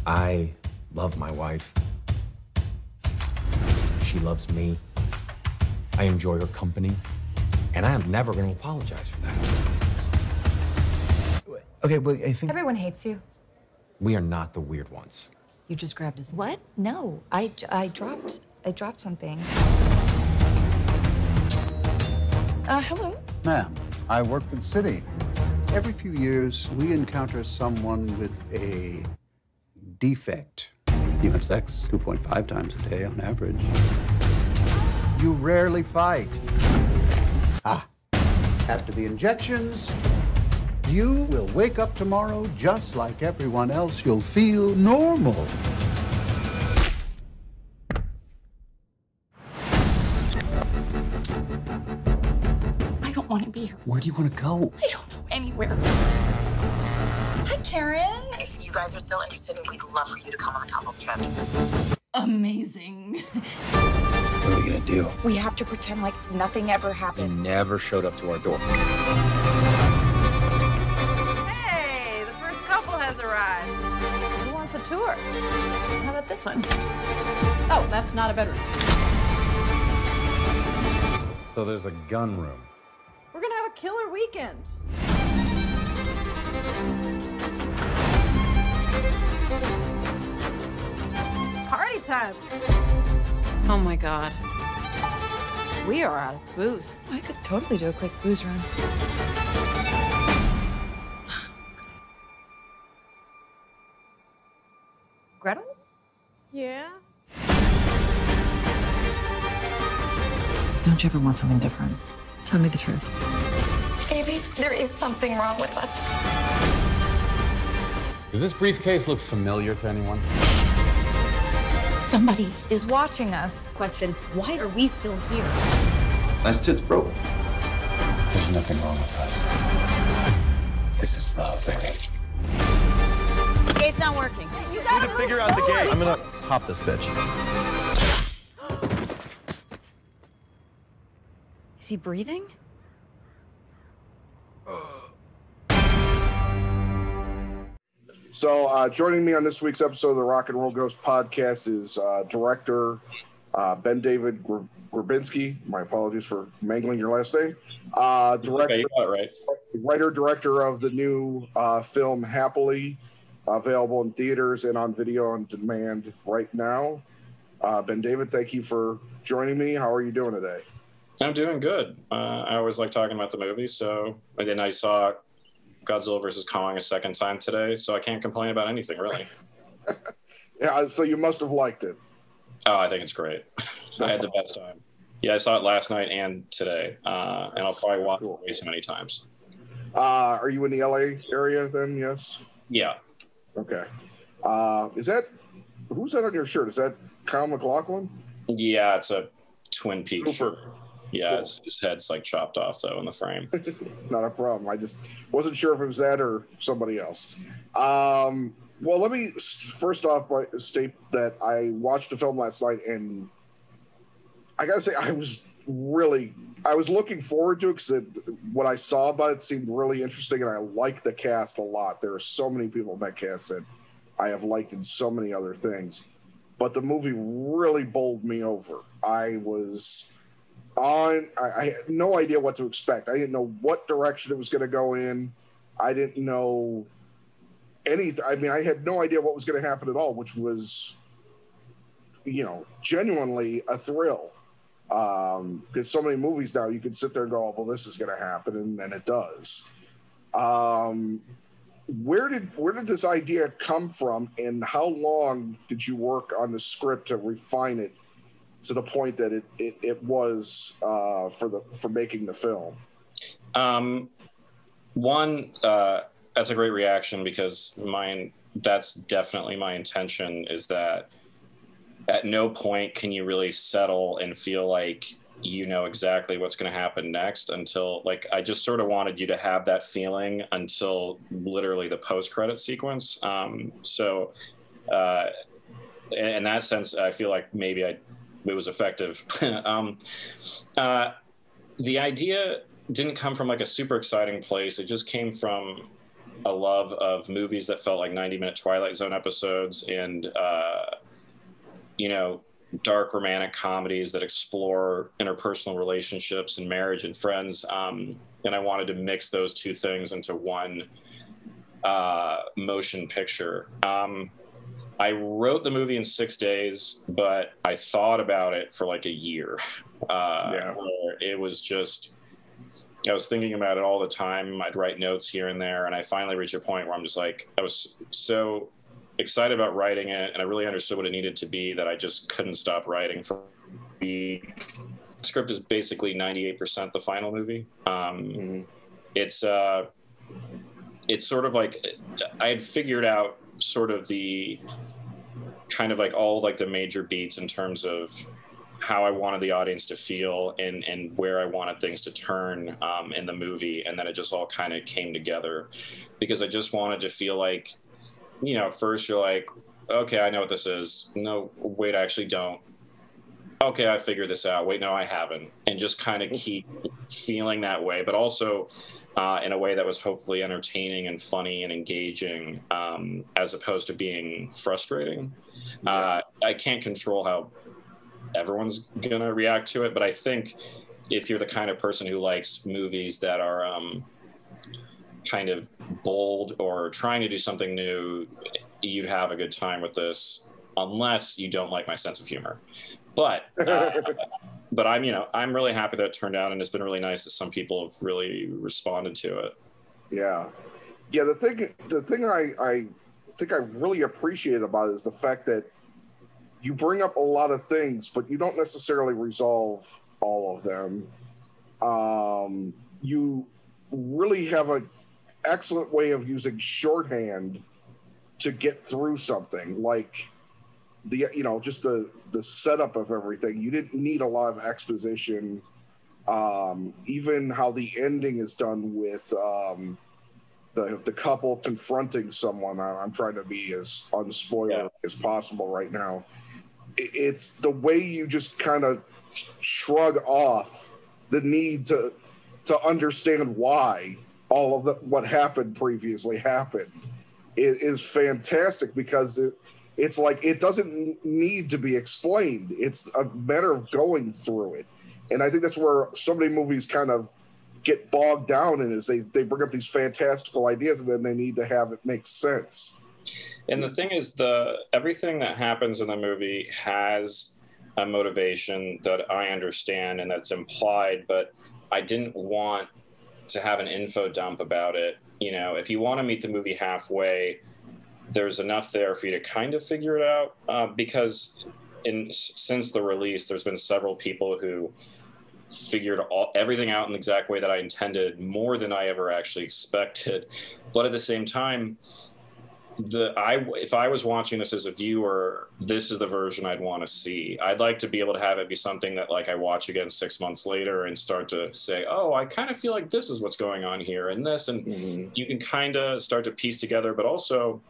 I love my wife. She loves me. I enjoy her company. And I am never going to apologize for that. Okay, well, I think... Everyone hates you. We are not the weird ones. You just grabbed his... What? No, I dropped something. Hello? Ma'am, I work for the city. Every few years, we encounter someone with a defect. You have sex 2.5 times a day on average. You rarely fight. After the injections, you will wake up tomorrow just like everyone else. You'll feel normal. I don't want to be here. Where do you want to go? I don't know anywhere. Hi, Karen. If you guys are still interested, we'd love for you to come on the couples trip. Amazing. What are we going to do? We have to pretend like nothing ever He happened. never showed up to our door. Hey, the first couple has arrived. Who wants a tour? How about this one? Oh, that's not a bedroom. So there's a gun room. We're gonna have a killer weekend. It's party time. Oh my God. We are out of booze. I could totally do a quick booze run. Gretel? Yeah? Don't you ever want something different? Tell me the truth. Baby, there is something wrong with us. Does this briefcase look familiar to anyone? Somebody is watching us. Question, why are we still here? Nice tits, bro. There's nothing wrong with us. This is love, baby. Gate's not working. You Need to figure out the gate. I'm gonna pop this bitch. Is he breathing? So joining me on this week's episode of the Rockn Roll Ghost podcast is director BenDavid Grabinski. My apologies for mangling your last name. Director, okay, you got it right. Writer, director of the new film Happily, available in theaters and on video on demand right now. BenDavid, thank you for joining me. How are you doing today? I'm doing good. I always like talking about the movie, so and then I saw Godzilla versus Kong a second time today, so I can't complain about anything, really. Yeah, so you must have liked it. Oh, I think it's great. I had the best time. Yeah, I saw it last night and today, and I'll probably watch it way too many times. Are you in the LA area then? Yes? Yeah. Okay. Who's that on your shirt? Is that Kyle MacLachlan? Yeah, it's a Twin Peaks Super. shirt. Yeah, Cool. his head's like chopped off, though, in the frame. Not a problem. I just wasn't sure if it was that or somebody else. Well, let me first off state that I watched the film last night, and I gotta say I was looking forward to it because what I saw about it seemed really interesting, and I like the cast a lot. There are so many people in that cast that I have liked in so many other things, but the movie really bowled me over. I had no idea what to expect. I didn't know what direction it was going to go in. I didn't know anything. I mean, I had no idea what was going to happen at all, which was, genuinely a thrill. Because so many movies now, you can sit there and go, oh, well, this is going to happen, and then it does. Where did this idea come from, and how long did you work on the script to refine it to the point that it was for making the film? That's a great reaction, because that's definitely my intention, is that at no point can you really settle and feel like you know exactly what's going to happen next until, like, I just sort of wanted you to have that feeling until literally the post-credit sequence. So in that sense, I feel like maybe it was effective. The idea didn't come from like a super exciting place. It just came from a love of movies that felt like 90-minute Twilight Zone episodes, and you know, dark romantic comedies that explore interpersonal relationships and marriage and friends. And I wanted to mix those two things into one motion picture. I wrote the movie in 6 days, but I thought about it for like a year. Where it was just, I was thinking about it all the time. I'd write notes here and there, and I finally reached a point where I'm just like, I was so excited about writing it, and I really understood what it needed to be that I just couldn't stop writing. For the script is basically 98% the final movie. It's sort of like, I had figured out sort of the kind of like all like the major beats in terms of how I wanted the audience to feel and where I wanted things to turn in the movie. And then it just all kind of came together because I just wanted to feel like, you know, first you're like, okay, I know what this is. No, wait, I actually don't. Okay, I figured this out. Wait, no, I haven't. And just kind of keep feeling that way, but also in a way that was hopefully entertaining and funny and engaging, as opposed to being frustrating. I can't control how everyone's going to react to it, but I think if you're the kind of person who likes movies that are kind of bold or trying to do something new, you'd have a good time with this, unless you don't like my sense of humor. But but I'm, you know, I'm really happy that it turned out, and it's been really nice that some people have really responded to it. Yeah. The thing I think I really appreciate about it is the fact that you bring up a lot of things, but you don't necessarily resolve all of them. You really have an excellent way of using shorthand to get through something, like just the setup of everything. You didn't need a lot of exposition. Even how the ending is done with the couple confronting someone. I'm trying to be as unspoiler as possible right now. It's the way you just kind of shrug off the need to understand why all of what happened previously happened. It is fantastic because it's like it doesn't need to be explained. It's a matter of going through it. And I think that's where so many movies kind of get bogged down in, is they bring up these fantastical ideas and then they need to have it make sense. And the thing is, everything that happens in the movie has a motivation that I understand and that's implied, but I didn't want to have an info dump about it. You know, if you want to meet the movie halfway, there's enough there for you to kind of figure it out, because since the release, there's been several people who figured everything out in the exact way that I intended, more than I ever actually expected. But at the same time, if I was watching this as a viewer, this is the version I'd want to see. I'd like to be able to have it be something that like I watch again 6 months later and start to say, oh, I kind of feel like this is what's going on here and this, and you can kind of start to piece together. But also,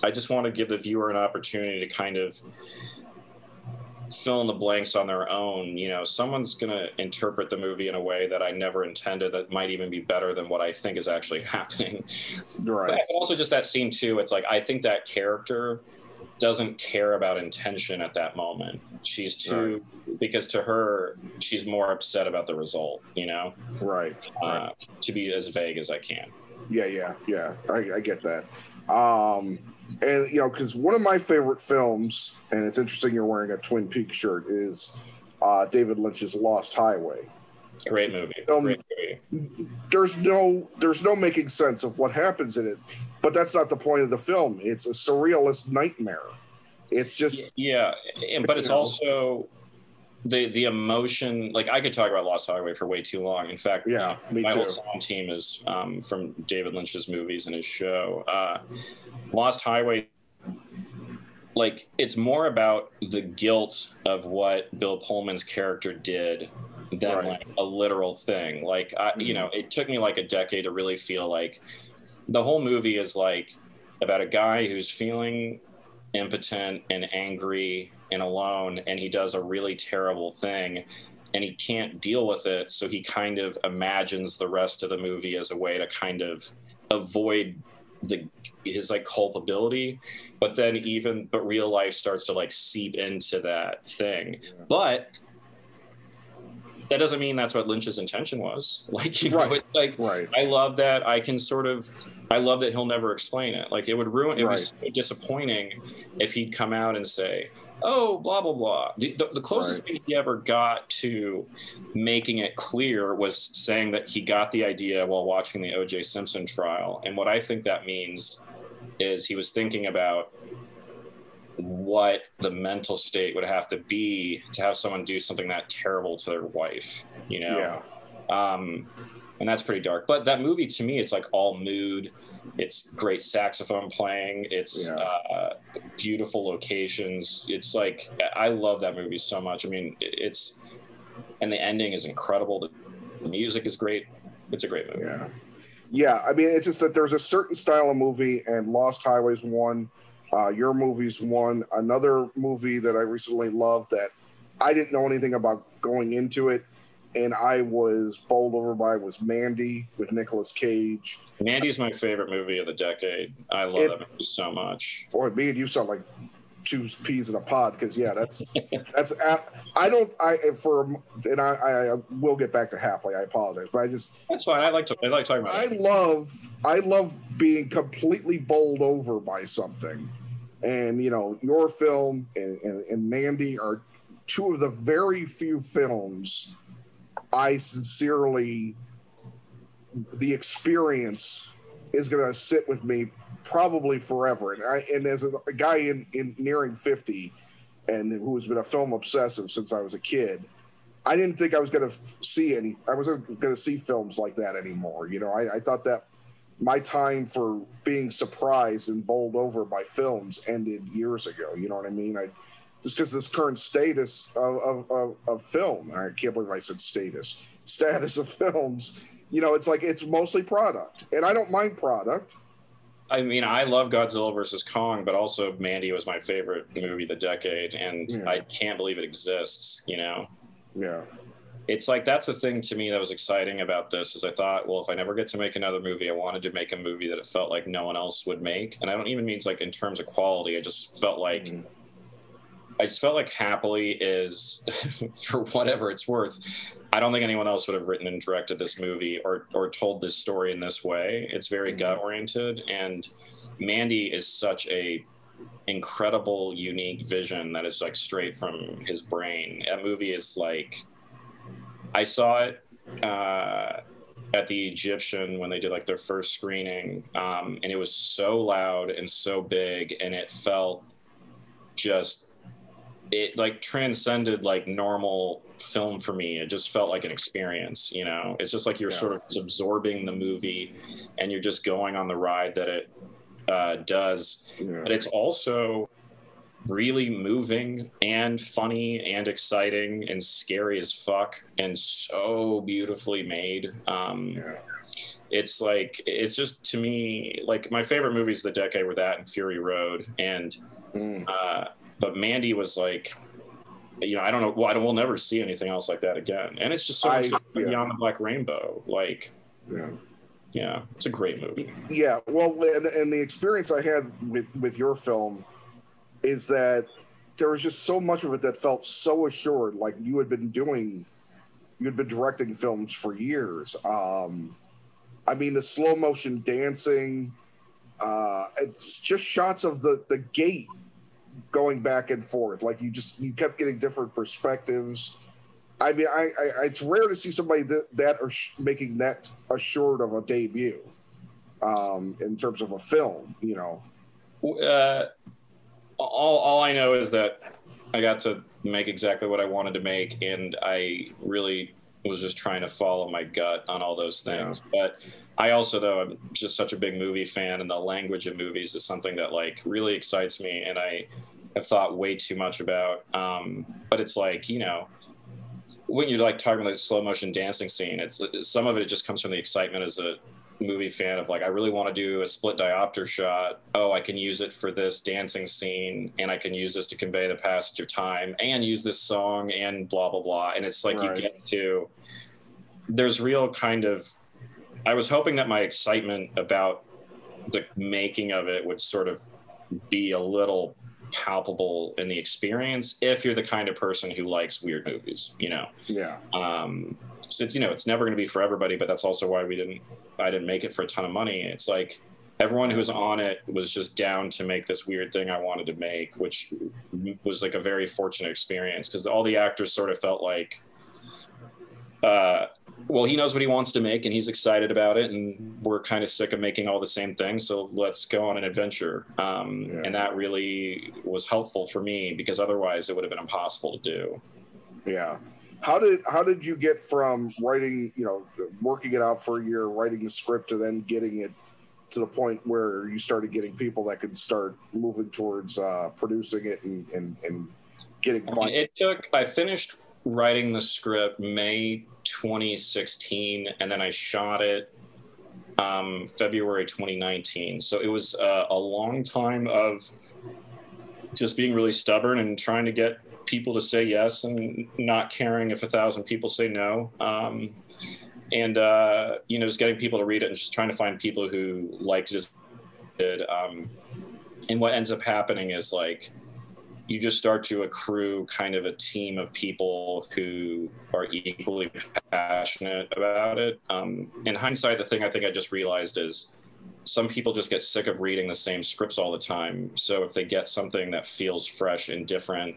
I just want to give the viewer an opportunity to kind of fill in the blanks on their own. You know, someone's going to interpret the movie in a way that I never intended, that might even be better than what I think is actually happening. Right. But also just that scene too, it's like, I think that character doesn't care about intention at that moment. She's too, because to her, she's more upset about the result, you know? Right. To be as vague as I can. Yeah. I get that. And, you know, because one of my favorite films, and it's interesting you're wearing a Twin Peaks shirt, is David Lynch's Lost Highway. Great movie. Great movie. There's no making sense of what happens in it, but that's not the point of the film. It's a surrealist nightmare. It's just... Yeah, but it's also... The emotion, like I could talk about Lost Highway for way too long. In fact, my whole sound team is from David Lynch's movies and his show. Lost Highway, like, it's more about the guilt of what Bill Pullman's character did than like a literal thing. Like, you know, it took me like a decade to really feel like the whole movie is like about a guy who's feeling impotent and angry and alone, and he does a really terrible thing and he can't deal with it, so he kind of imagines the rest of the movie as a way to kind of avoid his like culpability, but then but real life starts to like seep into that thing. But that doesn't mean that's what Lynch's intention was. Like, you know, it's like, I love that I love that he'll never explain it. Like, it would ruin, it was so disappointing if he'd come out and say, oh, blah, blah, blah. The closest thing he ever got to making it clear was saying that he got the idea while watching the O.J. Simpson trial. And what I think that means is he was thinking about what the mental state would have to be to have someone do something that terrible to their wife, you know? And that's pretty dark. But that movie, to me, it's like all mood. It's great saxophone playing. It's beautiful locations. It's like, I love that movie so much. I mean, and the ending is incredible. The music is great. It's a great movie. Yeah. I mean, it's just that there's a certain style of movie, and Lost Highway's one. Your movie's one. Another movie that I recently loved that I didn't know anything about going into it, and I was bowled over by, was Mandy with Nicolas Cage. Mandy's my favorite movie of the decade. I love that movie so much. Boy, me and you sound like two peas in a pod, because I will get back to Happily. I apologize, but that's fine. I like talking about it. I love being completely bowled over by something, and you know, your film and Mandy are two of the very few films I sincerely, the experience is going to sit with me probably forever. And as a guy in nearing 50 and who has been a film obsessive since I was a kid, I didn't think I was going to I wasn't going to see films like that anymore. You know, I thought that my time for being surprised and bowled over by films ended years ago. You know what I mean? Just because this current status of film, I can't believe I said status of films, you know, it's like, it's mostly product, and I don't mind product. I mean, I love Godzilla versus Kong, but also Mandy was my favorite movie of the decade, and I can't believe it exists, you know? Yeah. It's like, that's the thing to me that was exciting about this, is I thought, well, if I never get to make another movie, I wanted to make a movie that it felt like no one else would make. And I don't even mean it's like in terms of quality. I just felt like Happily is, for whatever it's worth, I don't think anyone else would have written and directed this movie or told this story in this way. It's very gut-oriented, and Mandy is such a incredible, unique vision that is like straight from his brain. That movie is like, I saw it at the Egyptian when they did like their first screening, and it was so loud and so big, and it felt it like transcended like normal film for me. It just felt like an experience, you know? It's just like you're sort of absorbing the movie and you're just going on the ride that it does. But it's also really moving and funny and exciting and scary as fuck and so beautifully made. It's like, it's just, to me, like my favorite movies of the decade were that and Fury Road. And but Mandy was like, you know, I don't know. Well, we'll never see anything else like that again. And it's just so much Beyond the Black Rainbow. Like, yeah, it's a great movie. Yeah, well, and the experience I had with your film is that there was just so much of it that felt so assured, like you had been directing films for years. I mean, the slow motion dancing, it's just shots of the gate going back and forth, like you kept getting different perspectives. I mean, it's rare to see somebody making that assured of a debut in terms of a film, you know. All I know is that I got to make exactly what I wanted to make, and I really was just trying to follow my gut on all those things. But I also, though, I'm just such a big movie fan, and the language of movies is something that like really excites me, and I have thought way too much about. But it's like, you know, when you're like talking about the slow motion dancing scene, it's some of it just comes from the excitement as a movie fan of like, I really want to do a split diopter shot. Oh, I can use it for this dancing scene, and I can use this to convey the passage of time, and use this song, and blah blah blah. And it's like you get to, there's real kind of I was hoping that my excitement about the making of it would sort of be a little palpable in the experience if you're the kind of person who likes weird movies, you know. Yeah. So it's, you know, it's never going to be for everybody, but that's also why I didn't make it for a ton of money. It's like everyone who was on it was just down to make this weird thing I wanted to make, which was like a very fortunate experience because all the actors sort of felt like, well, he knows what he wants to make and he's excited about it, and we're kind of sick of making all the same things, so let's go on an adventure. And that really was helpful for me because otherwise it would have been impossible to do. Yeah. How did you get from writing, you know, working it out for a year, writing the script, to then getting it to the point where you started getting people that could start moving towards producing it and getting fun? I finished writing the script May 2016, and then I shot it February 2019. So it was a long time of just being really stubborn and trying to get people to say yes and not caring if 1,000 people say no. And you know, just getting people to read it and just trying to find people who liked it as did. And what ends up happening is like you just start to accrue kind of a team of people who are equally passionate about it. In hindsight, the thing I think I just realized is some people just get sick of reading the same scripts all the time. So if they get something that feels fresh and different,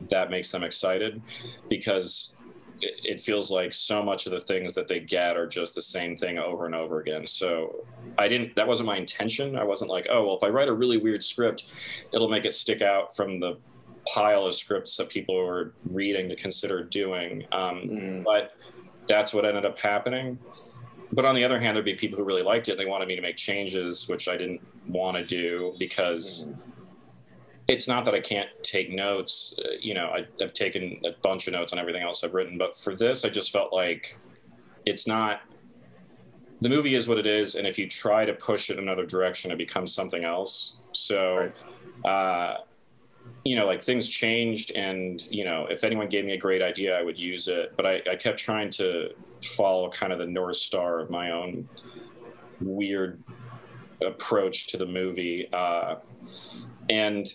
that makes them excited because it feels like so much of the things that they get are just the same thing over and over again. So that wasn't my intention. I wasn't like, oh, well, if I write a really weird script, it'll make it stick out from the pile of scripts that people are reading to consider doing. But that's what ended up happening. But on the other hand, there'd be people who really liked it and they wanted me to make changes, which I didn't want to do because it's not that I can't take notes. You know, I've taken a bunch of notes on everything else I've written, but for this, I just felt like the movie is what it is. And if you try to push it another direction, it becomes something else. So, you know, like things changed and, you know, if anyone gave me a great idea, I would use it. But I kept trying to follow kind of the North Star of my own weird approach to the movie. And,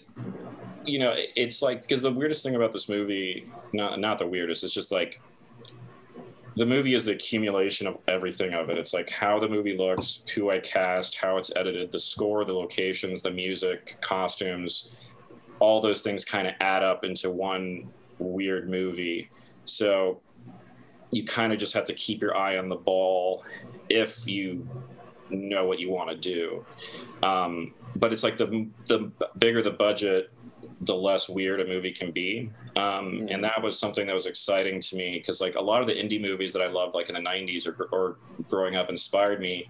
you know, it's like, because the weirdest thing about this movie, not the weirdest, it's just like, the movie is the accumulation of everything of it. It's like how the movie looks, who I cast, how it's edited, the score, the locations, the music, costumes, all those things kind of add up into one weird movie. So you kind of just have to keep your eye on the ball if you know what you want to do. But it's like the bigger the budget, the less weird a movie can be. And that was something that was exciting to me because like a lot of the indie movies that I loved like in the 90s or growing up inspired me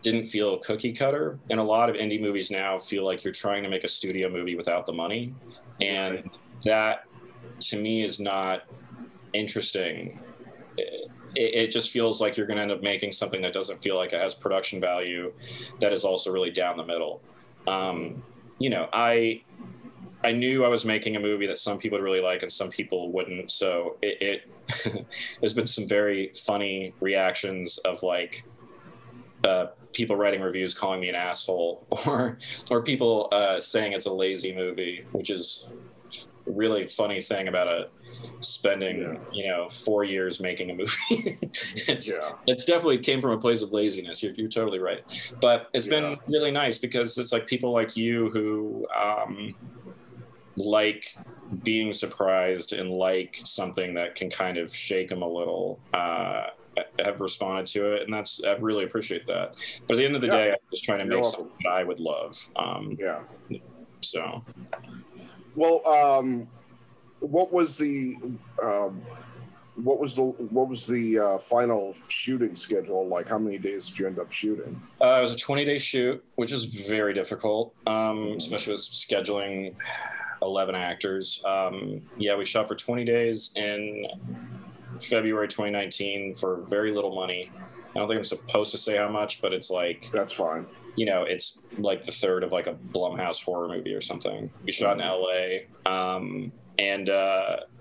didn't feel cookie cutter. And a lot of indie movies now feel like you're trying to make a studio movie without the money. And that to me is not interesting. It just feels like you're going to end up making something that doesn't feel like it has production value, that is also really down the middle. You know, I knew I was making a movie that some people would really like and some people wouldn't. So there's been some very funny reactions of like people writing reviews calling me an asshole or people saying it's a lazy movie, which is a really funny thing about spending 4 years making a movie. It's definitely came from a place of laziness. You're totally right, but it's been really nice because it's like people like you who like being surprised and like something that can kind of shake them a little have responded to it, and I really appreciate that. But at the end of the day, I'm just trying to make something that I would love. So well, what was the final shooting schedule like? How many days did you end up shooting? It was a 20-day shoot, which is very difficult, especially with scheduling 11 actors. We shot for 20 days in February 2019 for very little money. I don't think I'm supposed to say how much, but it's like, that's fine. You know, it's like the third of like a Blumhouse horror movie or something. We shot in LA. And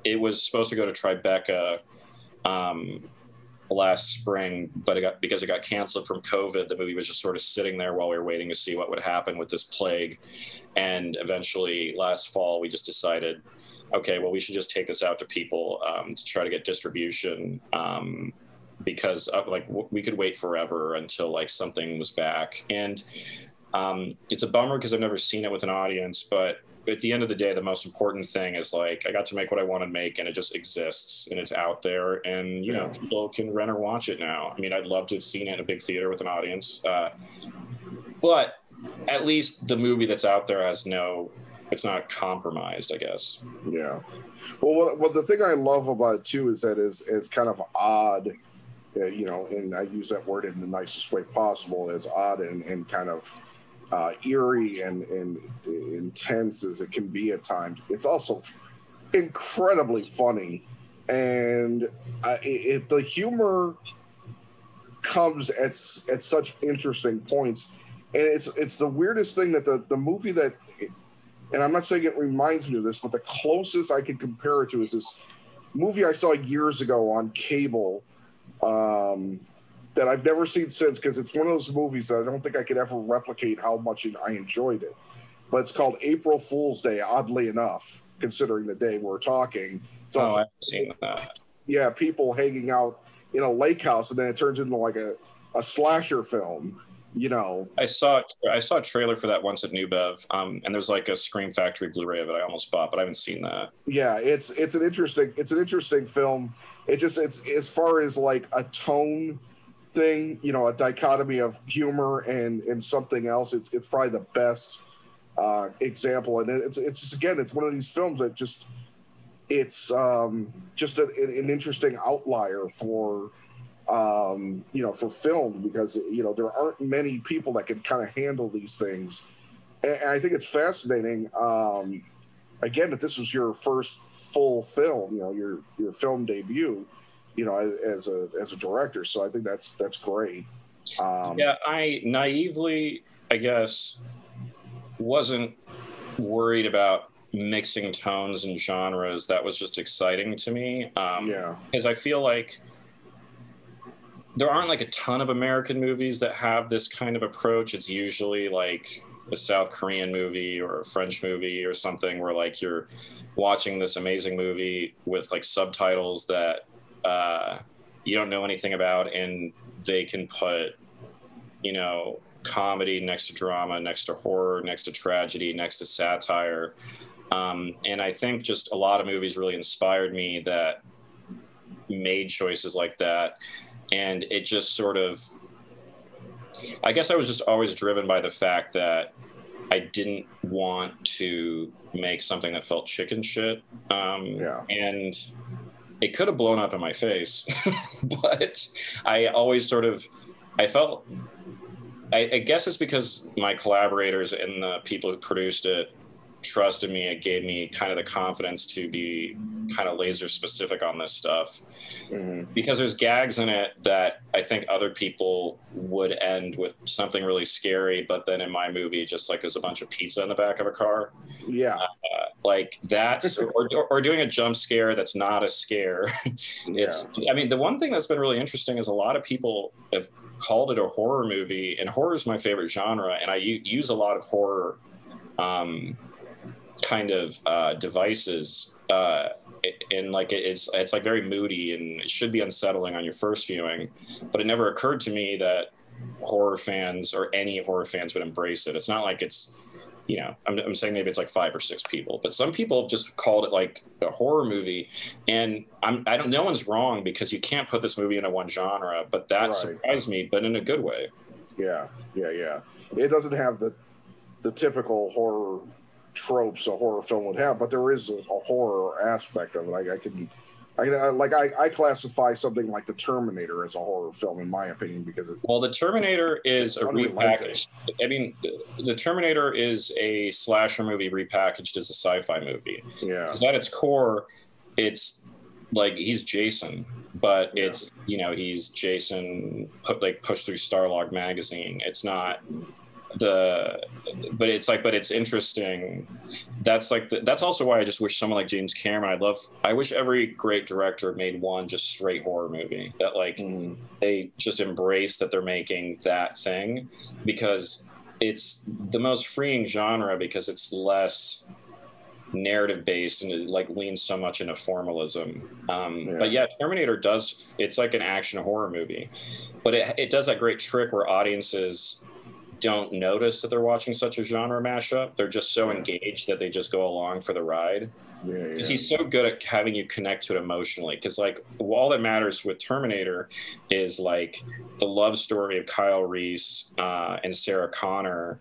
it was supposed to go to Tribeca last spring, but because it got canceled from COVID, the movie was just sort of sitting there while we were waiting to see what would happen with this plague. And eventually last fall, we just decided, okay, well, we should just take this out to people to try to get distribution, because like we could wait forever until like something was back. And it's a bummer because I've never seen it with an audience, but at the end of the day, the most important thing is like I got to make what I want to make, and it just exists and it's out there, and you know, people can rent or watch it now. I mean, I'd love to have seen it in a big theater with an audience, but at least the movie that's out there has it's not compromised, I guess. Yeah. Well, what the thing I love about it too is that is kind of odd, you know, and I use that word in the nicest way possible, as odd and kind of eerie and intense as it can be at times. It's also incredibly funny, and the humor comes at such interesting points, and it's the weirdest thing that the movie that, and I'm not saying it reminds me of this, but the closest I can compare it to is this movie I saw years ago on cable, that I've never seen since, because it's one of those movies that I don't think I could ever replicate how much I enjoyed it. But it's called April Fool's Day, oddly enough, considering the day we're talking. I haven't seen that. Yeah, people hanging out in a lake house, and then it turns into like a slasher film, you know. I saw a trailer for that once at New Bev, and there's like a Scream Factory Blu-ray of it I almost bought, but I haven't seen that. Yeah, it's an interesting film. It's as far as like a tone thing, you know, a dichotomy of humor and something else. It's probably the best example, and it's just, again, it's one of these films that it's just an interesting outlier for you know, for film, because you know there aren't many people that can kind of handle these things, and I think it's fascinating. Again, if this was your first full film, you know, your film debut, you know, as a director. So I think that's great. Yeah, I naively, I guess, wasn't worried about mixing tones and genres. That was just exciting to me. Because I feel like there aren't like a ton of American movies that have this kind of approach. It's usually like a South Korean movie or a French movie or something where like you're watching this amazing movie with like subtitles that you don't know anything about, and they can put, you know, comedy next to drama, next to horror, next to tragedy, next to satire. And I think just a lot of movies really inspired me that made choices like that. And it just sort of, I guess I was just always driven by the fact that I didn't want to make something that felt chicken shit. And it could have blown up in my face, but I always sort of, I felt, I guess it's because my collaborators and the people who produced it trusted me. It gave me kind of the confidence to be kind of laser specific on this stuff, because there's gags in it that I think other people would end with something really scary, but then in my movie, just like there's a bunch of pizza in the back of a car. Like that's, or doing a jump scare that's not a scare. I mean, the one thing that's been really interesting is a lot of people have called it a horror movie, and horror is my favorite genre, and I use a lot of horror kind of devices, and like it's like very moody, and it should be unsettling on your first viewing, but it never occurred to me that horror fans or any horror fans would embrace it. It's not like it's, you know, I'm saying maybe it's like 5 or 6 people, but some people just called it like a horror movie, and no one's wrong, because you can't put this movie into one genre, but that surprised me, but in a good way. Yeah. It doesn't have the typical horror tropes a horror film would have, but there is a horror aspect of it. I classify something like The Terminator as a horror film, in my opinion, because the Terminator is a repackaged. I mean, The Terminator is a slasher movie repackaged as a sci-fi movie. Yeah. At its core, it's like he's Jason, but it's, you know, he's Jason pushed through Starlog magazine. It's not but it's interesting. That's like that's also why I just wish someone like James Cameron. I wish every great director made one just straight horror movie that like they just embrace that they're making that thing, because it's the most freeing genre, because it's less narrative based and it like leans so much into formalism. But yeah, Terminator it's like an action horror movie, but it does that great trick where audiences don't notice that they're watching such a genre mashup. They're just so engaged that they just go along for the ride. He's so good at having you connect to it emotionally, because like all that matters with Terminator is like the love story of Kyle Reese and Sarah Connor.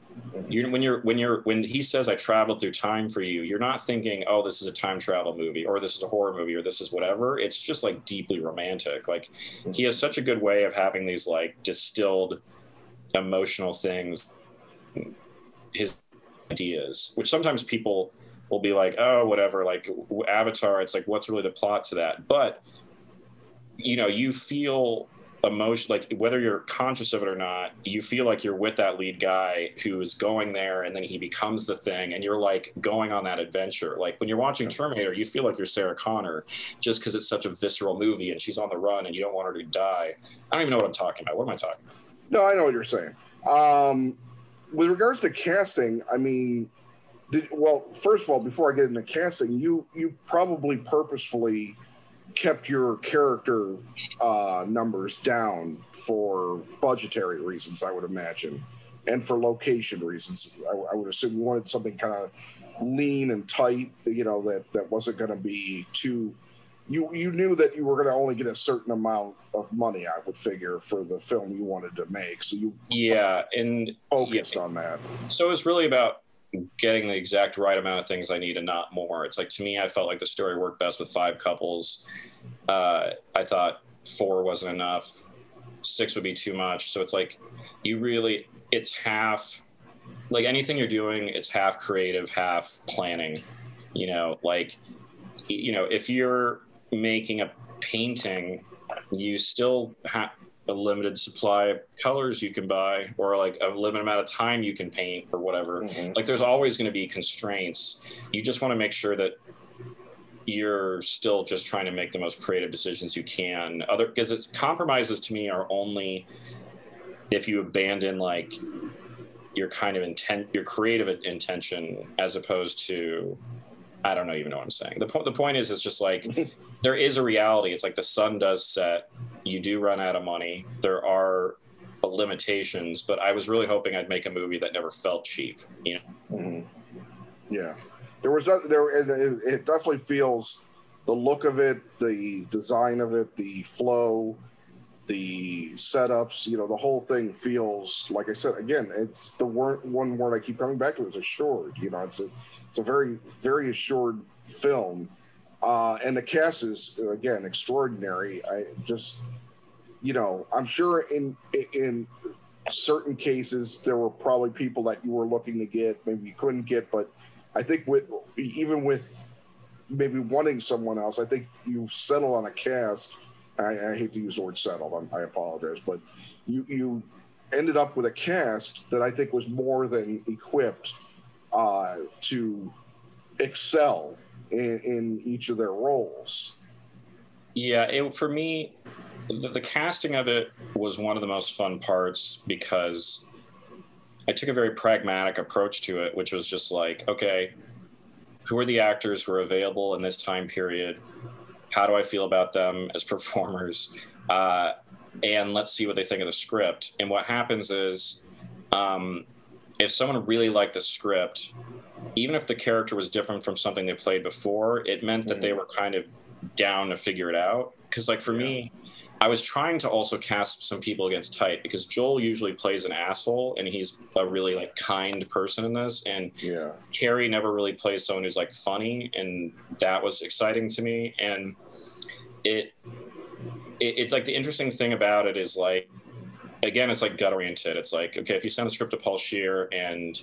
When he says I traveled through time for you, you're not thinking, oh, this is a time travel movie or this is a horror movie or this is whatever. It's just like deeply romantic. Like he has such a good way of having these like distilled emotional things, his ideas, which sometimes people will be like, oh, whatever, like Avatar, it's like, what's really the plot to that? But, you know, you feel emotion, like whether you're conscious of it or not, you feel like you're with that lead guy who is going there and then he becomes the thing and you're like going on that adventure. Like when you're watching Terminator, you feel like you're Sarah Connor just because it's such a visceral movie and she's on the run and you don't want her to die. I don't even know what I'm talking about. What am I talking about? No, I know what you're saying. With regards to casting, I mean, first of all, before I get into casting, you probably purposefully kept your character numbers down for budgetary reasons, I would imagine, and for location reasons. I would assume you wanted something kind of lean and tight, you know, that wasn't going to be too... You knew that you were going to only get a certain amount of money, I would figure, for the film you wanted to make. So you focused on that. So it's really about getting the exact right amount of things I need and not more. It's like, to me, I felt like the story worked best with 5 couples. I thought 4 wasn't enough. 6 would be too much. So it's like, it's half, like anything you're doing, it's half creative, half planning, you know, like, you know, if you're making a painting, you still have a limited supply of colors you can buy, or like a limited amount of time you can paint or whatever. Like there's always going to be constraints. You just want to make sure that you're still just trying to make the most creative decisions you can. Because it's compromises to me are only if you abandon like your kind of your creative intention, as opposed to, I don't even know what I'm saying. The point is, it's just like there is a reality. It's like the sun does set. You do run out of money. There are limitations, but I was really hoping I'd make a movie that never felt cheap. You know? Yeah, it definitely feels, the look of it, the design of it, the flow, the setups. You know, the whole thing feels, like I said again, it's the one word I keep coming back to. It's assured. You know, it's a very, very assured film. And the cast is, again, extraordinary. I just, you know, I'm sure in certain cases there were probably people that you were looking to get, maybe you couldn't get, but I think even with maybe wanting someone else, I think you've settled on a cast. I hate to use the word settled, I apologize, but you ended up with a cast that I think was more than equipped to excel in each of their roles. Yeah, for me, the casting of it was one of the most fun parts, because I took a very pragmatic approach to it, which was just like, okay, who are the actors who are available in this time period? How do I feel about them as performers? And let's see what they think of the script. And what happens is, if someone really liked the script, even if the character was different from something they played before, it meant that they were kind of down to figure it out. Because like for me, I was trying to also cast some people against type, because Joel usually plays an asshole and he's a really like kind person in this. And Kerry never really plays someone who's like funny, and that was exciting to me. And it's like, the interesting thing about it is like, again, it's like gut oriented. It's like, okay, if you send a script to Paul Scheer and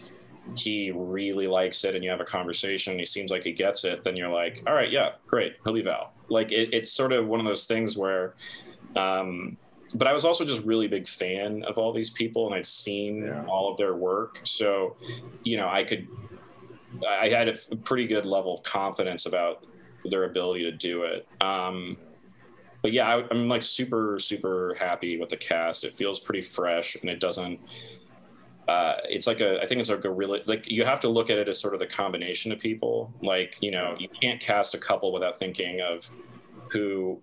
he really likes it and you have a conversation and he seems like he gets it, then you're like, all right, yeah, great, he'll be Val. Like it's sort of one of those things where but I was also just really big fan of all these people, and I'd seen all of their work. So, you know, I had a pretty good level of confidence about their ability to do it. But yeah, I'm like super, super happy with the cast. It feels pretty fresh, and it doesn't, it's like I think it's like a really, like, you have to look at it as sort of the combination of people. Like, you know, you can't cast a couple without thinking of who,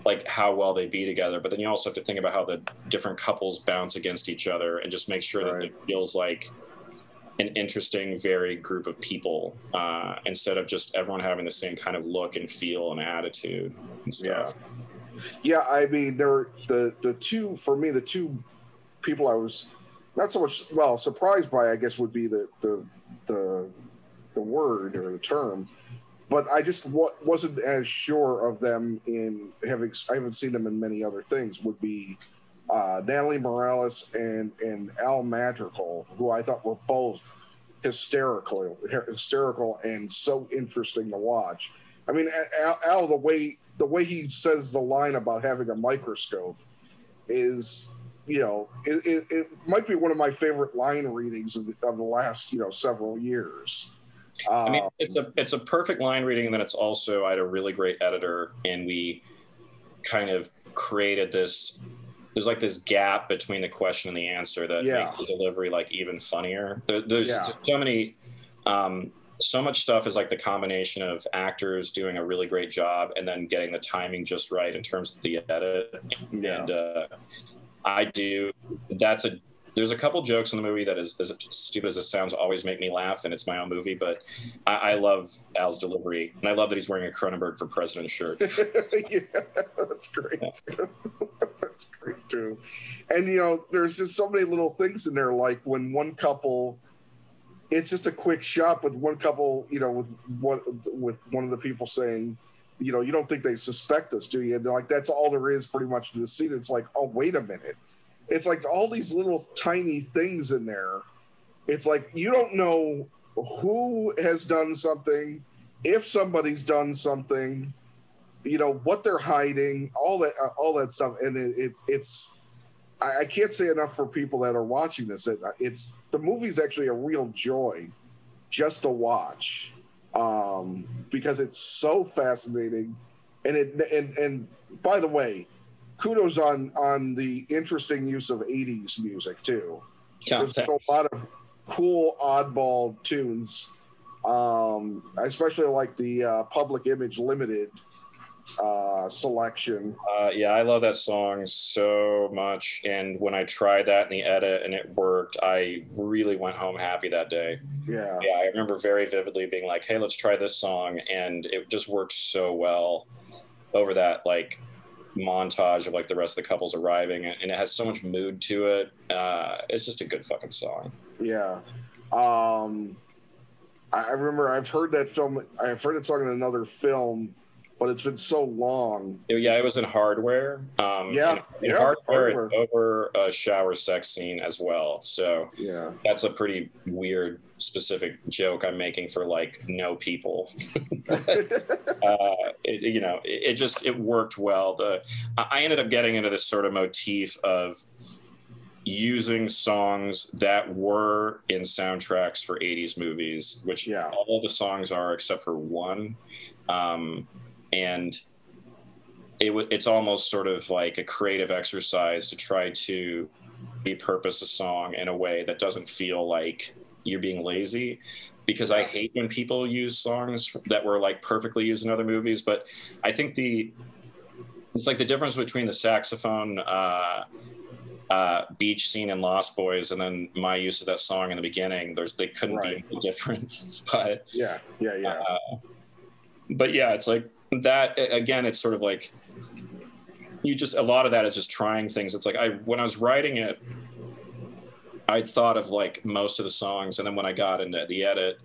like, how well they be together. But then you also have to think about how the different couples bounce against each other, and just make sure that it feels like an interesting, varied group of people, instead of just everyone having the same kind of look and feel and attitude and stuff. Yeah, I mean, the two, for me, the two people I was not so much, well, surprised by, I guess, would be the word or the term, but I just wasn't as sure of them in having, I haven't seen them in many other things, would be Natalie Morales and Al Madrigal, who I thought were both hysterical and so interesting to watch. I mean, Al, the way he says the line about having a microscope is, you know, it might be one of my favorite line readings of the last, you know, several years. I mean, it's a perfect line reading, and then it's also, I had a really great editor, and we kind of created this, there's like this gap between the question and the answer that makes the delivery like even funnier. There's so many, so much stuff is like the combination of actors doing a really great job and then getting the timing just right in terms of the edit. And there's a couple jokes in the movie that is, as stupid as it sounds, always make me laugh, and it's my own movie, but I love Al's delivery, and I love that he's wearing a Cronenberg for President shirt. Yeah, that's great. Yeah. That's great too. And, you know, there's just so many little things in there, like when one couple, it's just a quick shot with one couple, you know, with one of the people saying, you know, you don't think they suspect us, do you? And like, that's all there is pretty much to the scene. It's like, oh, wait a minute. It's like all these little tiny things in there. It's like, you don't know who has done something, if somebody's done something, you know, what they're hiding, all that stuff. And I can't say enough for people that are watching this. The movie's actually a real joy just to watch, because it's so fascinating. And by the way, kudos on the interesting use of 80s music too. There's a lot of cool oddball tunes. I especially like the Public Image Limited selection. Yeah, I love that song so much, and when I tried that in the edit and it worked, I really went home happy that day. Yeah, I remember very vividly being like, hey, let's try this song, and it just worked so well over that like montage of like the rest of the couples arriving, and it has so much mood to it. It's just a good fucking song. Yeah. I remember I've heard that song in another film, but it's been so long. Yeah, it was in Hardware. Hardware, it's over a shower sex scene as well. So that's a pretty weird specific joke I'm making for like no people. It worked well. I ended up getting into this sort of motif of using songs that were in soundtracks for 80s movies, which all the songs are except for one. And it's almost sort of like a creative exercise to try to repurpose a song in a way that doesn't feel like you're being lazy, because I hate when people use songs that were like perfectly used in other movies. But I think it's like the difference between the saxophone beach scene in Lost Boys and then my use of that song in the beginning. They couldn't be any different. But but yeah, it's like that again. It's sort of like a lot of that is just trying things. It's like when I was writing it, I thought of like most of the songs, and then when I got into the edit,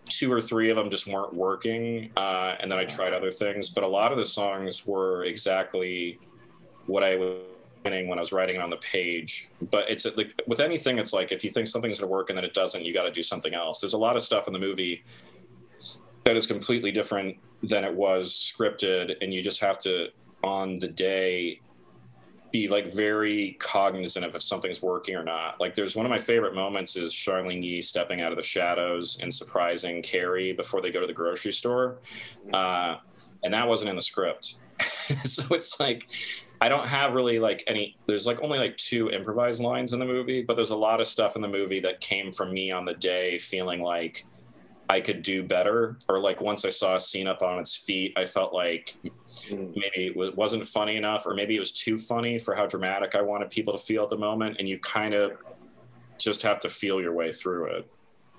2 or 3 of them just weren't working, and then I tried other things. But a lot of the songs were exactly what I was when I was writing it on the page. But it's like with anything, it's like if you think something's going to work and then it doesn't, you got to do something else. There's a lot of stuff in the movie that is completely different than it was scripted, and you just have to, on the day, be like very cognizant of if something's working or not. Like there's one of my favorite moments is Charlene Yee stepping out of the shadows and surprising Carrie before they go to the grocery store. And that wasn't in the script. So it's like, I don't have really like any, there's like only like 2 improvised lines in the movie, but there's a lot of stuff in the movie that came from me on the day feeling like I could do better, or like once I saw a scene up on its feet, I felt like maybe it wasn't funny enough, or maybe it was too funny for how dramatic I wanted people to feel at the moment, and you kind of just have to feel your way through it.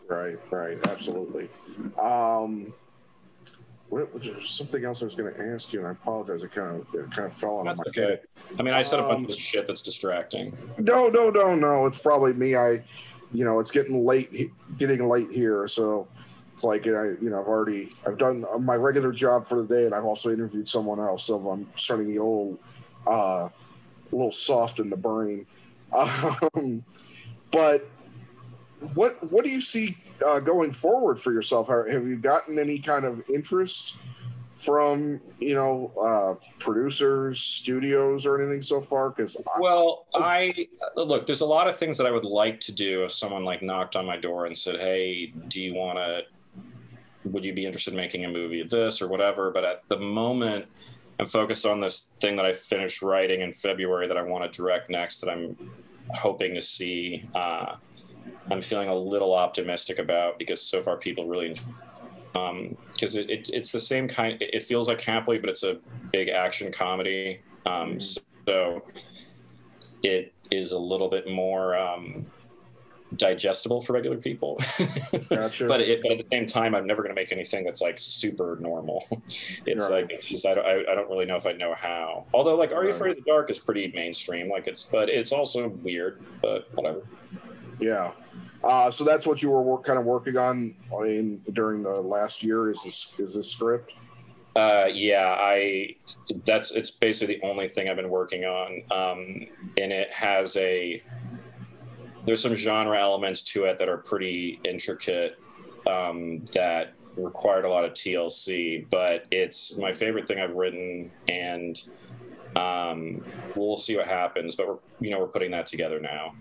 Right, absolutely. What was there something else I was going to ask you, and I apologize. It kind of fell out of my head. I mean, I said a bunch of shit that's distracting. No. It's probably me. It's getting late here, so. It's like I've done my regular job for the day, and I've also interviewed someone else, so I'm starting to get a little soft in the brain. But what do you see going forward for yourself? Have you gotten any kind of interest from producers, studios, or anything so far? Because look, there's a lot of things that I would like to do if someone like knocked on my door and said, "Hey, would you be interested in making a movie of this or whatever?" But at the moment, I'm focused on this thing that I finished writing in February that I want to direct next, that I'm hoping to see. I'm feeling a little optimistic about, because so far people really because it's the same kind. It feels like Happily, but it's a big action comedy. So it is a little bit more digestible for regular people. Gotcha. but at the same time, I'm never going to make anything that's like super normal. It's right. Like I don't really know if I know how. Although like Are You Afraid of the Dark is pretty mainstream. But it's also weird. But whatever. Yeah. So that's what you were kind of working on during the last year. Is this script? Yeah. It's basically the only thing I've been working on. And it has there's some genre elements to it that are pretty intricate, that required a lot of TLC, but it's my favorite thing I've written, and we'll see what happens, but we're putting that together now.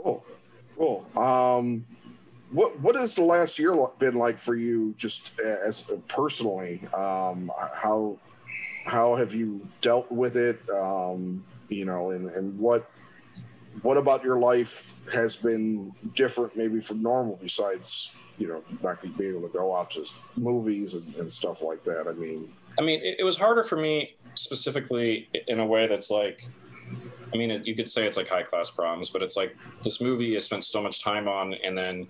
Cool. What has the last year been like for you, just as personally? How have you dealt with it? And what about your life has been different maybe from normal, besides, not being able to go out to movies and stuff like that? I mean, it was harder for me specifically in a way that's like, you could say it's like high class problems, but it's like this movie I spent so much time on, and then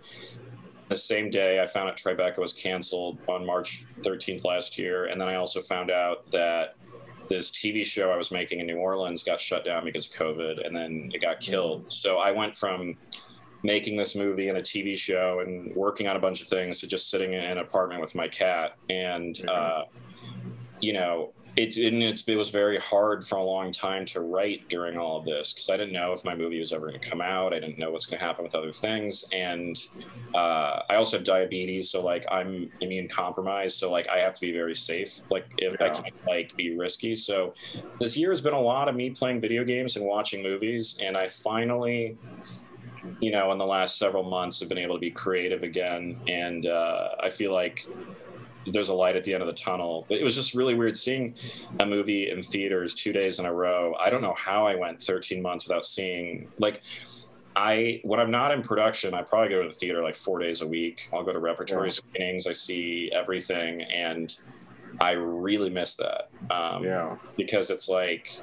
the same day I found out Tribeca was canceled on March 13th last year. And then I also found out that this TV show I was making in New Orleans got shut down because of COVID, and then it got killed. So I went from making this movie and a TV show and working on a bunch of things to just sitting in an apartment with my cat. And, it was very hard for a long time to write during all of this, because I didn't know if my movie was ever going to come out. I didn't know what's going to happen with other things. And I also have diabetes, so like I'm immune compromised. So like I have to be very safe. Like if I can't like be risky. So this year has been a lot of me playing video games and watching movies. And I finally, in the last several months have been able to be creative again. And I feel like there's a light at the end of the tunnel. But it was just really weird seeing a movie in theaters 2 days in a row. I don't know how I went 13 months without seeing, when I'm not in production, I probably go to the theater like 4 days a week. I'll go to repertory screenings. I see everything. And I really miss that. Because it's like,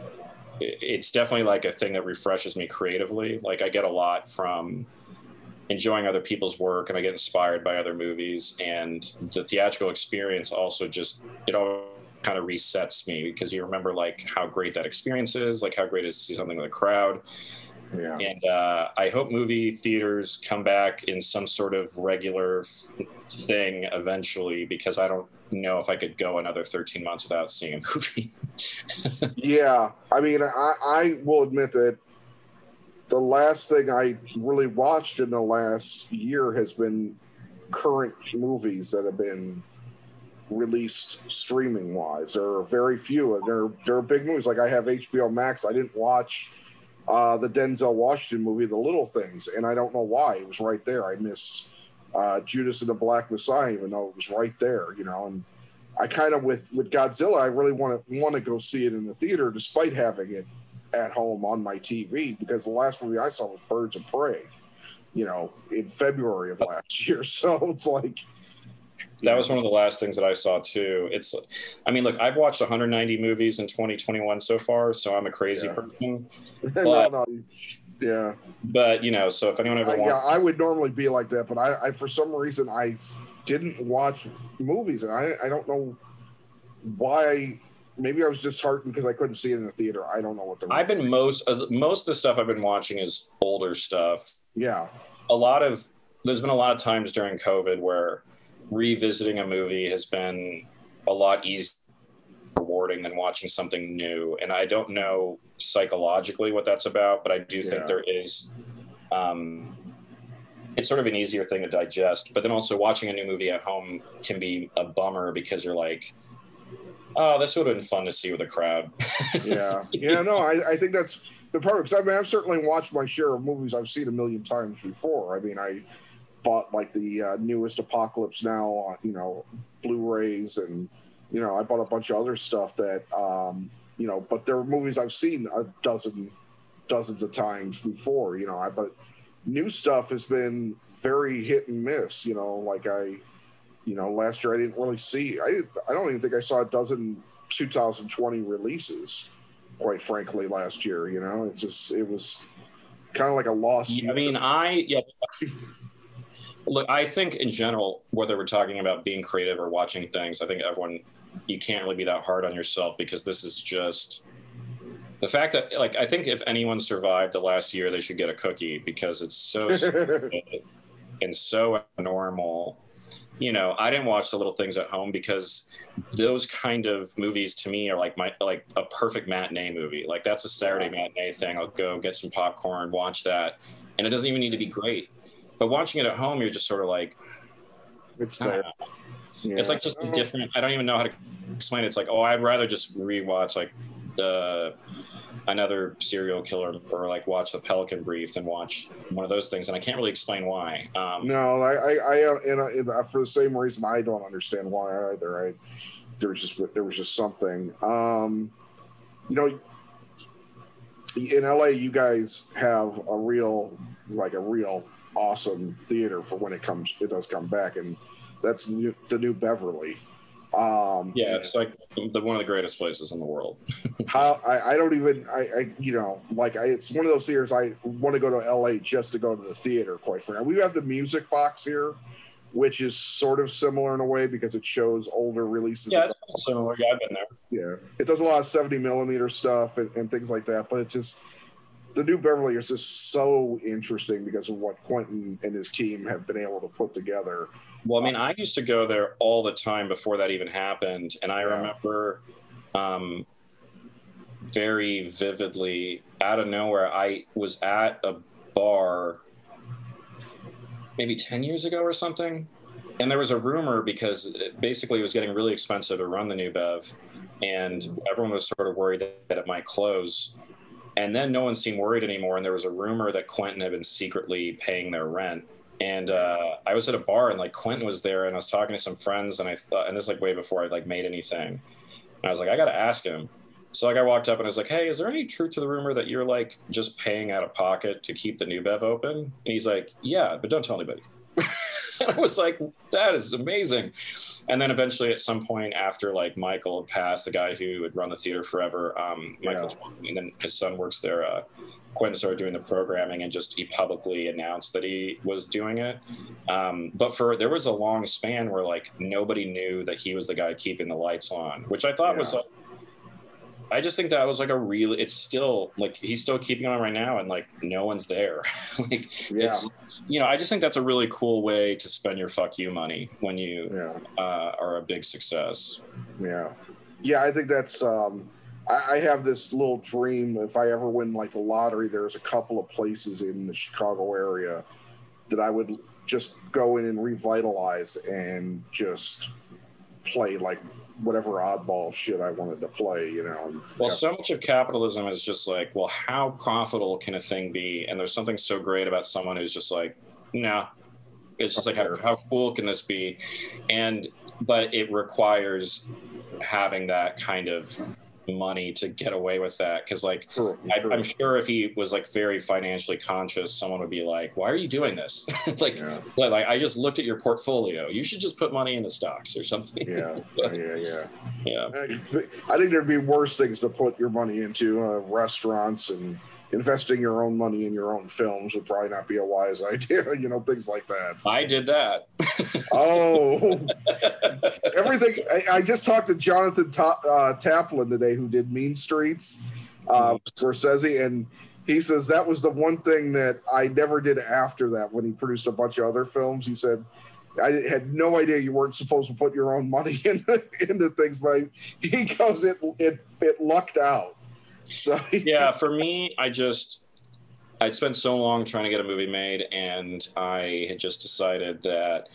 it's definitely like a thing that refreshes me creatively. Like I get a lot from enjoying other people's work, and I get inspired by other movies, and the theatrical experience also it all kind of resets me, because you remember like how great that experience is, like how great it is to see something with a crowd. Yeah. And I hope movie theaters come back in some sort of regular thing eventually, because I don't know if I could go another 13 months without seeing a movie. Yeah. I will admit that the last thing I really watched in the last year has been current movies that have been released streaming wise. There are very few, and there are big movies. Like I have HBO Max. I didn't watch the Denzel Washington movie, The Little Things, and I don't know why. It was right there. I missed Judas and the Black Messiah, even though it was right there, you know. And I kind of with Godzilla, I really want to go see it in the theater, despite having it at home on my TV, because the last movie I saw was Birds of Prey, you know, in February of last year. So it's like, that was one of the last things that I saw too. I mean, look, I've watched 190 movies in 2021 so far, so I'm a crazy person. But, yeah. But, you know, so if anyone ever wants... Yeah, I would normally be like that, but I for some reason, I didn't watch movies, and I don't know why. Maybe I was disheartened because I couldn't see it in the theater. I don't know what the... I've been most of the stuff I've been watching is older stuff. Yeah. There's been a lot of times during COVID where revisiting a movie has been a lot easier, rewarding than watching something new. And I don't know psychologically what that's about, but I do think there is, it's sort of an easier thing to digest. But then also watching a new movie at home can be a bummer because you're like, oh, this would have been fun to see with a crowd. Yeah. No, I think that's the part, because I mean, I've certainly watched my share of movies I've seen a million times before. I mean, I bought like the newest Apocalypse Now on, you know, Blu-rays, and, you know, I bought a bunch of other stuff that, you know, but there are movies I've seen dozens of times before, you know, but new stuff has been very hit and miss, you know, like last year I didn't really see, I don't even think I saw a dozen 2020 releases, quite frankly, last year, you know. It was kind of like a lost year. I mean, look, I think in general, whether we're talking about being creative or watching things, I think you can't really be that hard on yourself, because this is just the fact that, like, I think if anyone survived the last year, they should get a cookie, because it's so stupid and so normal. You know, I didn't watch The Little Things at home because those kind of movies to me are like a perfect matinee movie. Like, that's a Saturday matinee thing. I'll go get some popcorn, watch that, and it doesn't even need to be great. But watching it at home, you're just sort of like, it's there. Yeah. It's like just a different. I don't even know how to explain it. It's like, oh, I'd rather just rewatch like another serial killer, or like watch The Pelican Brief than watch one of those things, and I can't really explain why. No, I for the same reason, I don't understand why either. There was just something. You know, in LA, you guys have a real awesome theater for when it does come back, and that's the new Beverly. It's like one of the greatest places in the world. It's one of those theaters I want to go to LA just to go to the theater, quite frankly. We have the Music Box here, which is sort of similar in a way because it shows older releases. Yeah, it's similar. Yeah, I've been there. Yeah, it does a lot of 70mm stuff and things like that, but it just, the new Beverly is just so interesting because of what Quentin and his team have been able to put together. Well, I mean, I used to go there all the time before that even happened, and I remember very vividly, out of nowhere, I was at a bar maybe 10 years ago or something, and there was a rumor because basically it was getting really expensive to run the new Bev, and everyone was sort of worried that it might close. And then no one seemed worried anymore, and there was a rumor that Quentin had been secretly paying their rent. And I was at a bar, and like Quentin was there, and I was talking to some friends, and I thought, and this is like way before I like made anything, and I was like, I got to ask him. So like I walked up and I was like, hey, is there any truth to the rumor that you're like just paying out of pocket to keep the new Bev open? And he's like, yeah, but don't tell anybody. And I was like, that is amazing. And then eventually at some point after like Michael had passed, the guy who had run the theater forever, Michael, and then his son works there, Quentin started doing the programming, and just he publicly announced that he was doing it. But there was a long span where like nobody knew that he was the guy keeping the lights on, which I thought was like, I just think that was like it's still like he's still keeping on right now, and like no one's there. It's, you know, I just think that's a really cool way to spend your fuck you money when you are a big success. Yeah, I think that's I have this little dream. If I ever win like the lottery, there's a couple of places in the Chicago area that I would just go in and revitalize and just play like whatever oddball shit I wanted to play, you know. Well, so much of capitalism is just like, well, how profitable can a thing be? And there's something so great about someone who's just like, no. It's just like, how cool can this be? But it requires having that kind of money to get away with that. Because, like, I'm sure if he was, like, very financially conscious, someone would be like, why are you doing this? like, I just looked at your portfolio. You should just put money into stocks or something. Yeah. Yeah. I think there'd be worse things to put your money into, restaurants, and investing your own money in your own films would probably not be a wise idea, you know, things like that. I did that. Oh, everything. I just talked to Jonathan Taplin today, who did Mean Streets, Scorsese, and he says that was the one thing that I never did after that when he produced a bunch of other films. He said, I had no idea you weren't supposed to put your own money into things, but he goes, it lucked out. So yeah, for me, I'd spent so long trying to get a movie made, and I had just decided that,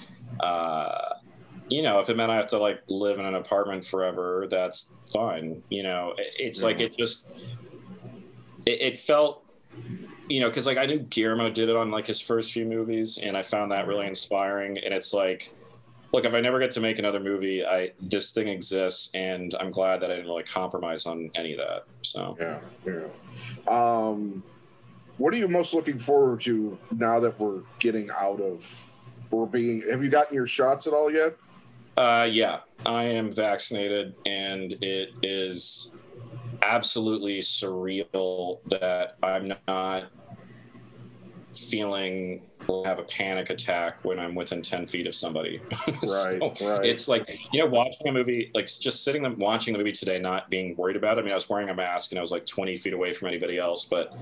you know, if it meant I have to like live in an apartment forever, that's fine. You know, it's like it felt, you know, because like I knew Guillermo did it on like his first few movies, and I found that really inspiring. And it's like, look, if I never get to make another movie, this thing exists, and I'm glad that I didn't really compromise on any of that. So yeah. What are you most looking forward to now that we're getting out of? Have you gotten your shots at all yet? Yeah, I am vaccinated, and it is absolutely surreal that I'm not feeling have a panic attack when I'm within 10 feet of somebody. Right. It's like, you know, watching a movie, like just sitting there watching the movie today, not being worried about it. I mean, I was wearing a mask and I was like 20 feet away from anybody else, but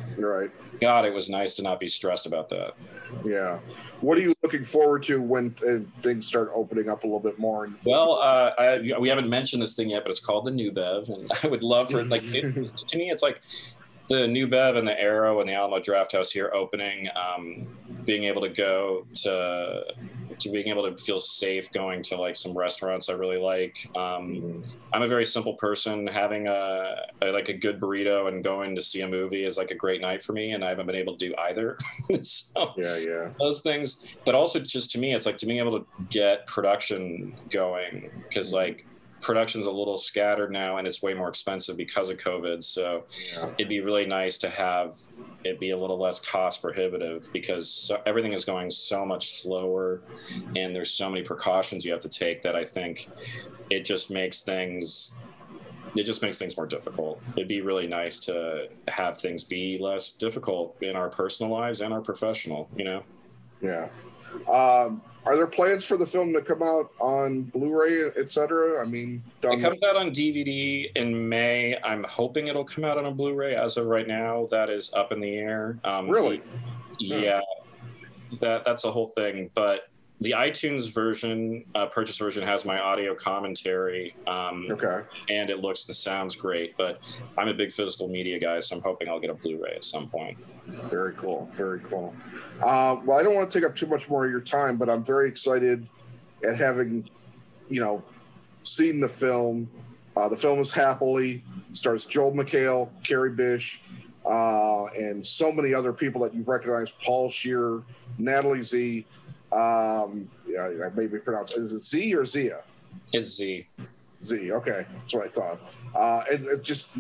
God, it was nice to not be stressed about that. Yeah. What are you looking forward to when things start opening up a little bit more? Well, we haven't mentioned this thing yet, but it's called the New Bev, and I would love for to me, it's like the New Bev and the Arrow and the Alamo Drafthouse here opening, being able to go to being able to feel safe going to like some restaurants I really like. I'm a very simple person. Having a good burrito and going to see a movie is like a great night for me, and I haven't been able to do either. So yeah, those things. But also just to me, it's like to being able to get production going, because like production's a little scattered now, and it's way more expensive because of COVID. So it'd be really nice to have it be a little less cost prohibitive, because everything is going so much slower, and there's so many precautions you have to take that I think it just makes things more difficult. It'd be really nice to have things be less difficult in our personal lives and our professional, you know? Yeah. Are there plans for the film to come out on Blu-ray, etc.? I mean, it comes out on DVD in May. I'm hoping it'll come out on a Blu-ray. As of right now, that is up in the air. Really? Yeah, that's a whole thing. But the iTunes version, purchase version, has my audio commentary. And it looks and sounds great. But I'm a big physical media guy, so I'm hoping I'll get a Blu-ray at some point. Very cool. Very cool. Well, I don't want to take up too much more of your time, but I'm very excited at having, seen the film. The film is Happily. Stars Joel McHale, Kerry Bishe, and so many other people that you've recognized. Paul Scheer, Natalie Zea. I maybe pronounce it. Is it Z or Zea? It's Z. Z. Okay, that's what I thought. And just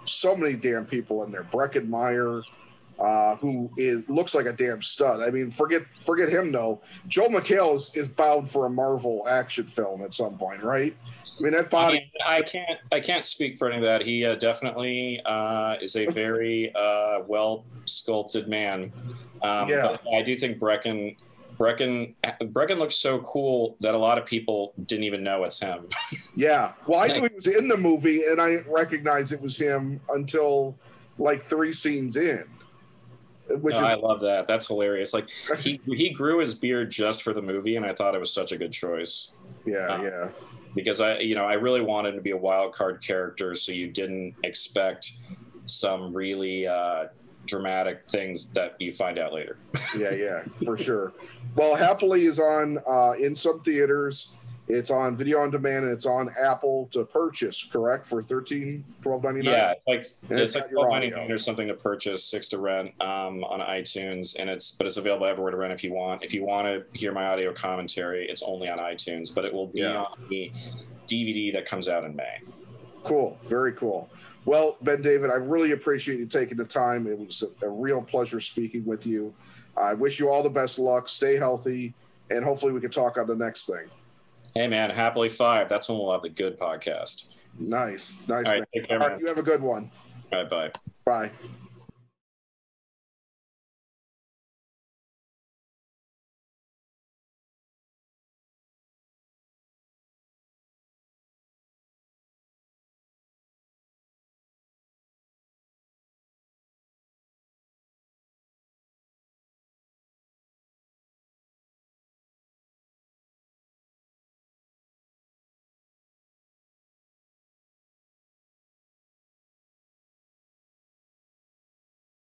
so many damn people in there. Breckin Meyer, who looks like a damn stud. I mean, forget him though. Joel McHale is bound for a Marvel action film at some point, right? I mean, that body. I can't speak for any of that. He definitely is a very well sculpted man. But I do think Breckin looks so cool that a lot of people didn't even know it's him. Yeah. Well, I knew he was in the movie, and I didn't recognize it was him until like 3 scenes in. I love that. That's hilarious. Like he grew his beard just for the movie, and I thought it was such a good choice. Yeah. Because I really wanted to be a wild card character, so you didn't expect some really dramatic things that you find out later. Yeah, for sure. Well, Happily is on in some theaters, It's on video on demand, and it's on Apple to purchase, correct? For $12.99? Yeah, it's like $12.99 or something to purchase, 6 to rent on iTunes, and it's available everywhere to rent if you want. If you want to hear my audio commentary, it's only on iTunes, but it will be on the DVD that comes out in May. Cool, very cool. Well, BenDavid, I really appreciate you taking the time. It was a real pleasure speaking with you. I wish you all the best luck. Stay healthy, and hopefully we can talk on the next thing. Hey, man, happily 5. That's when we'll have the good podcast. Nice. All right, take care, All right, man. you have a good one. All right, bye. Bye.